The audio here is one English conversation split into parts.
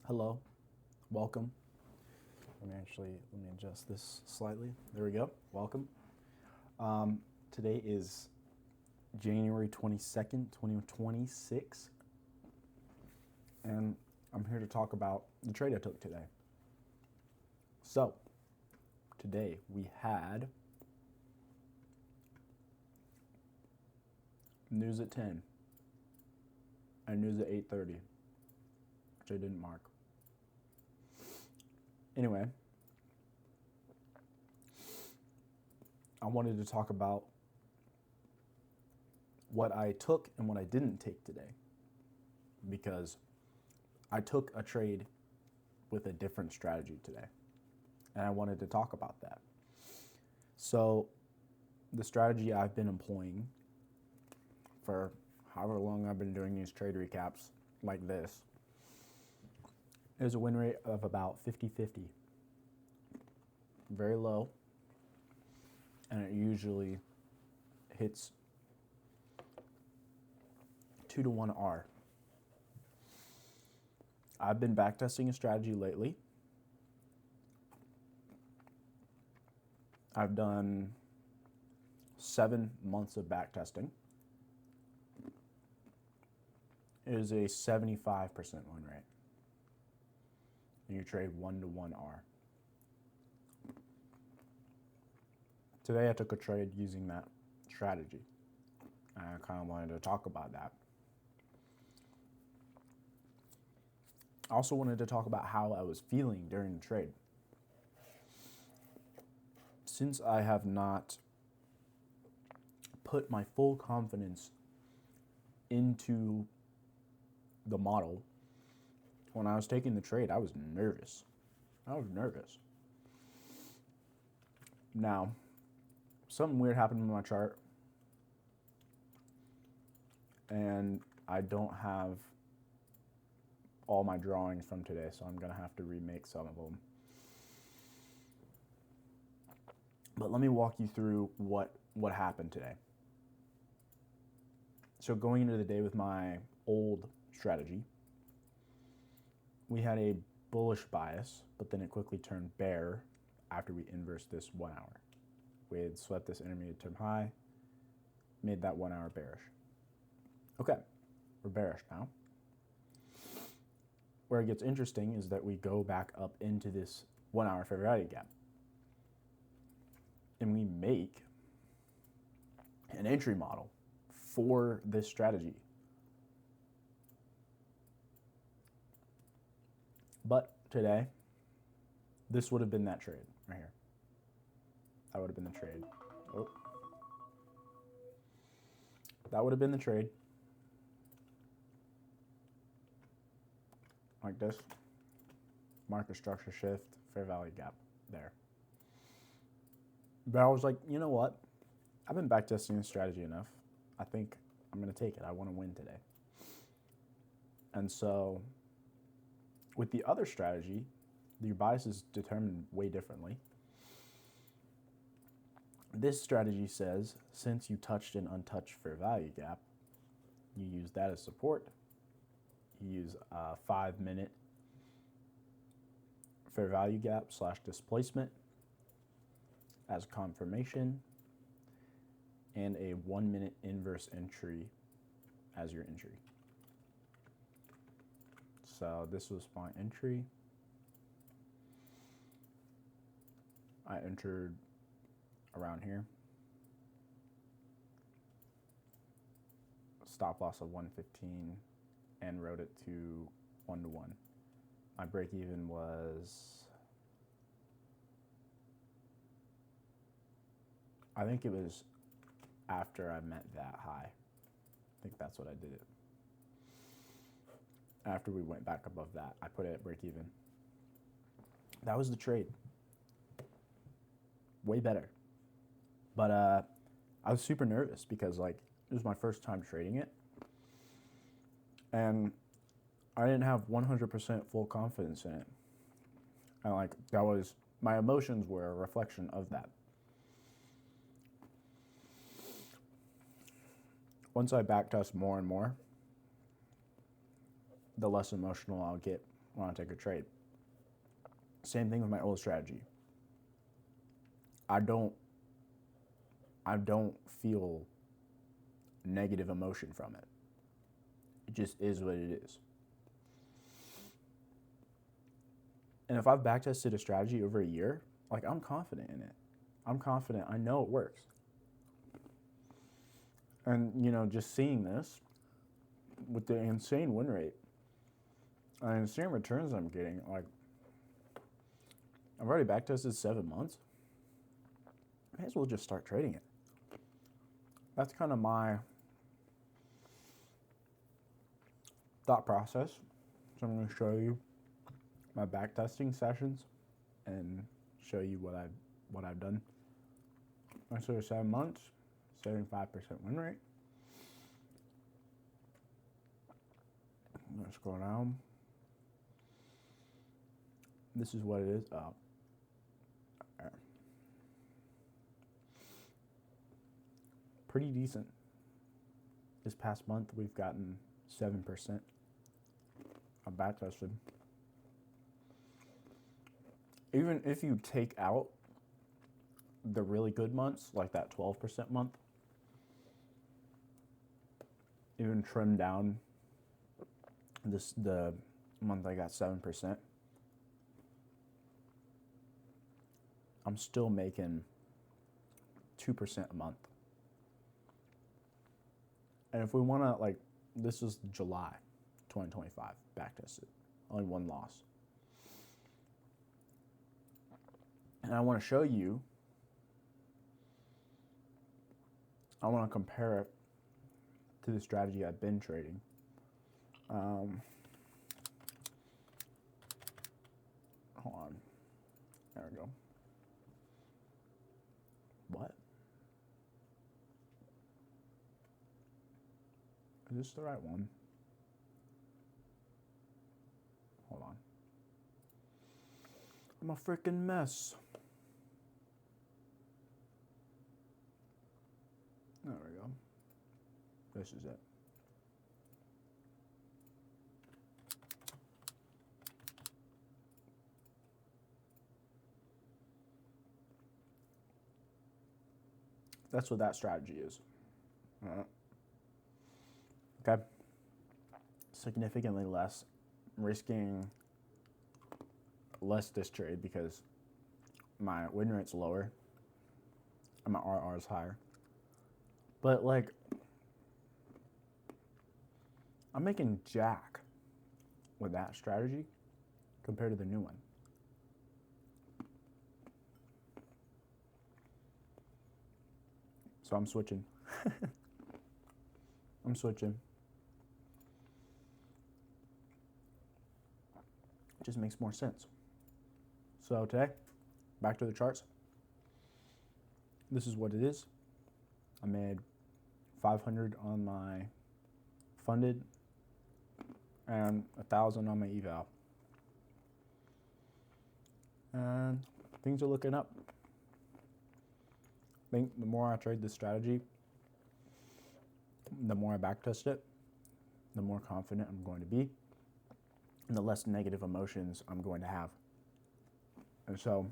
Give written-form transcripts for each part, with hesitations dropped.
Hello, welcome. Let me adjust this slightly. There we go. Welcome. Today is January 22nd, 2026, and I'm here to talk about the trade I took today. So, today we had news at 10 and news at 8:30, which I didn't mark. Anyway, I wanted to talk about what I took and what I didn't take today, because I took a trade with a different strategy today, and I wanted to talk about that. So, the strategy I've been employing for however long I've been doing these trade recaps like this is a win rate of about 50-50. Very low, and it usually hits 2-to-1 R. I've been backtesting a strategy lately. I've done 7 months of backtesting. It is a 75% win rate. And you trade 1-to-1 R. Today I took a trade using that strategy. And I kind of wanted to talk about that. I also wanted to talk about how I was feeling during the trade. Since I have not put my full confidence into the model, when I was taking the trade, I was nervous. Now, something weird happened in my chart, and I don't have all my drawings from today, so I'm going to have to remake some of them. But let me walk you through what happened today. So going into the day with my old strategy, we had a bullish bias, but then it quickly turned bear after we inversed this 1 hour. We had swept this intermediate term high, made that 1 hour bearish. Okay, we're bearish now. Where it gets interesting is that we go back up into this 1 hour fair value gap. And we make an entry model for this strategy. But today, this would have been that trade right here. That would have been the trade. Oh. That would have been the trade. Like this. Market structure shift, fair value gap there. But I was like, you know what? I've been backtesting this strategy enough. I think I'm going to take it. I want to win today. And so with the other strategy, your bias is determined way differently. This strategy says, since you touched an untouched fair value gap, you use that as support. You use a 5-minute fair value gap / displacement as confirmation, and a 1-minute inverse entry as your entry. So this was my entry. I entered around here. Stop loss of 115 and wrote it to 1-to-1. My break even was, I think it was after I met that high. I think that's what I did it. After we went back above that, I put it at break even. That was the trade. Way better. But I was super nervous because it was my first time trading it. And I didn't have 100% full confidence in it. And that was, my emotions were a reflection of that. Once I backtest more and more, the less emotional I'll get when I take a trade. Same thing with my old strategy. I don't feel negative emotion from it. It just is what it is. And if I've backtested a strategy over a year, like, I'm confident in it. I'm confident. I know it works. And, you know, just seeing this with the insane win rate and insane returns I'm getting, like, I've already backtested 7 months. May as well just start trading it. That's kind of my thought process. So I'm going to show you my backtesting sessions and show you what I've done. So 7 months, 75% win rate. I'm going to scroll down. This is what it is. Oh. Okay. Pretty decent. This past month, we've gotten 7% of backtested. Even if you take out the really good months, like that 12% month, even trim down the month I got 7%, I'm still making 2% a month. And if we want to, like, this is July 2025, backtested, only one loss. And I want to show you, I want to compare it to the strategy I've been trading. Hold on. There we go. What? Is this the right one? Hold on. I'm a freaking mess. There we go. This is it. That's what that strategy is. Okay. Significantly less, risking less this trade because my win rate's lower and my RR is higher. But, like, I'm making jack with that strategy compared to the new one. So I'm switching. I'm switching. It just makes more sense. So today, back to the charts. This is what it is. I made 500 on my funded and 1,000 on my eval. And things are looking up. I think the more I trade this strategy, the more I backtest it, the more confident I'm going to be, and the less negative emotions I'm going to have. And so,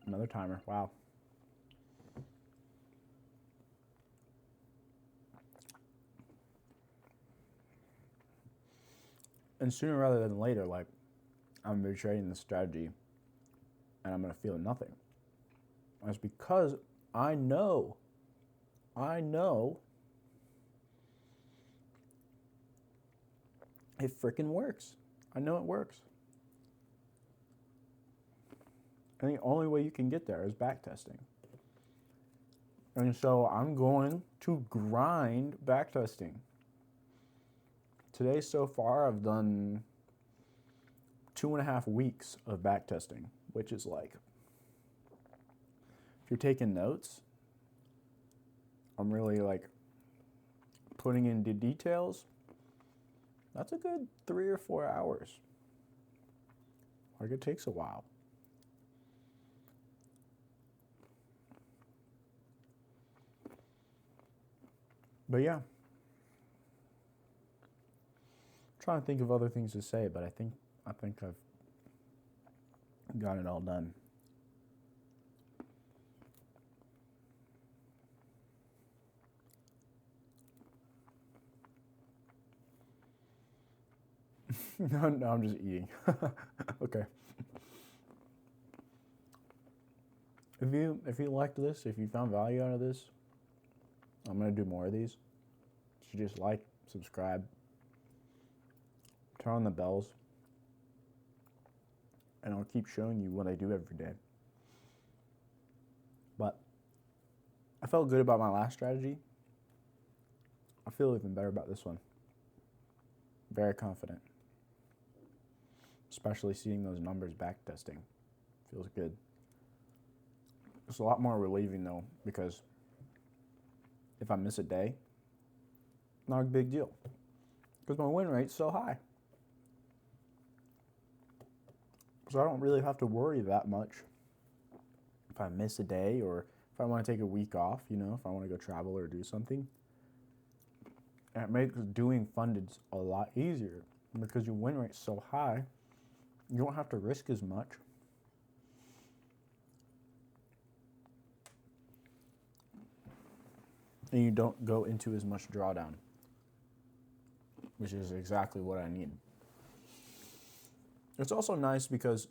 another timer, wow. And sooner rather than later, like, I'm going to be trading this strategy and I'm going to feel nothing. That's because I know it freaking works. I know it works. And the only way you can get there is backtesting. And so I'm going to grind backtesting. Today so far I've done 2.5 weeks of backtesting, which is like, if you're taking notes, I'm really like putting into details. That's a good 3 or 4 hours. Like, it takes a while. But yeah. trying to think of other things to say, but I think I've got it all done. No, I'm just eating. Okay. If you liked this, if you found value out of this, I'm gonna do more of these. So just like, subscribe, turn on the bells, and I'll keep showing you what I do every day. But I felt good about my last strategy. I feel even better about this one. Very confident. Especially seeing those numbers back testing. Feels good. It's a lot more relieving though, because if I miss a day, not a big deal. Because my win rate's so high. So I don't really have to worry that much if I miss a day, or if I want to take a week off, if I want to go travel or do something. And it makes doing fundeds a lot easier because your win rate's so high, you don't have to risk as much. And you don't go into as much drawdown, which is exactly what I need. It's also nice because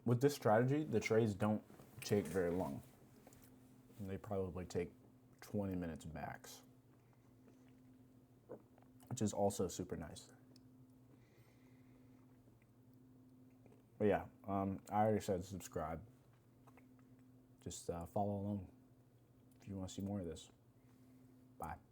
with this strategy, the trades don't take very long. They probably take 20 minutes max, which is also super nice. But yeah, I already said subscribe. Just follow along if you want to see more of this. Bye.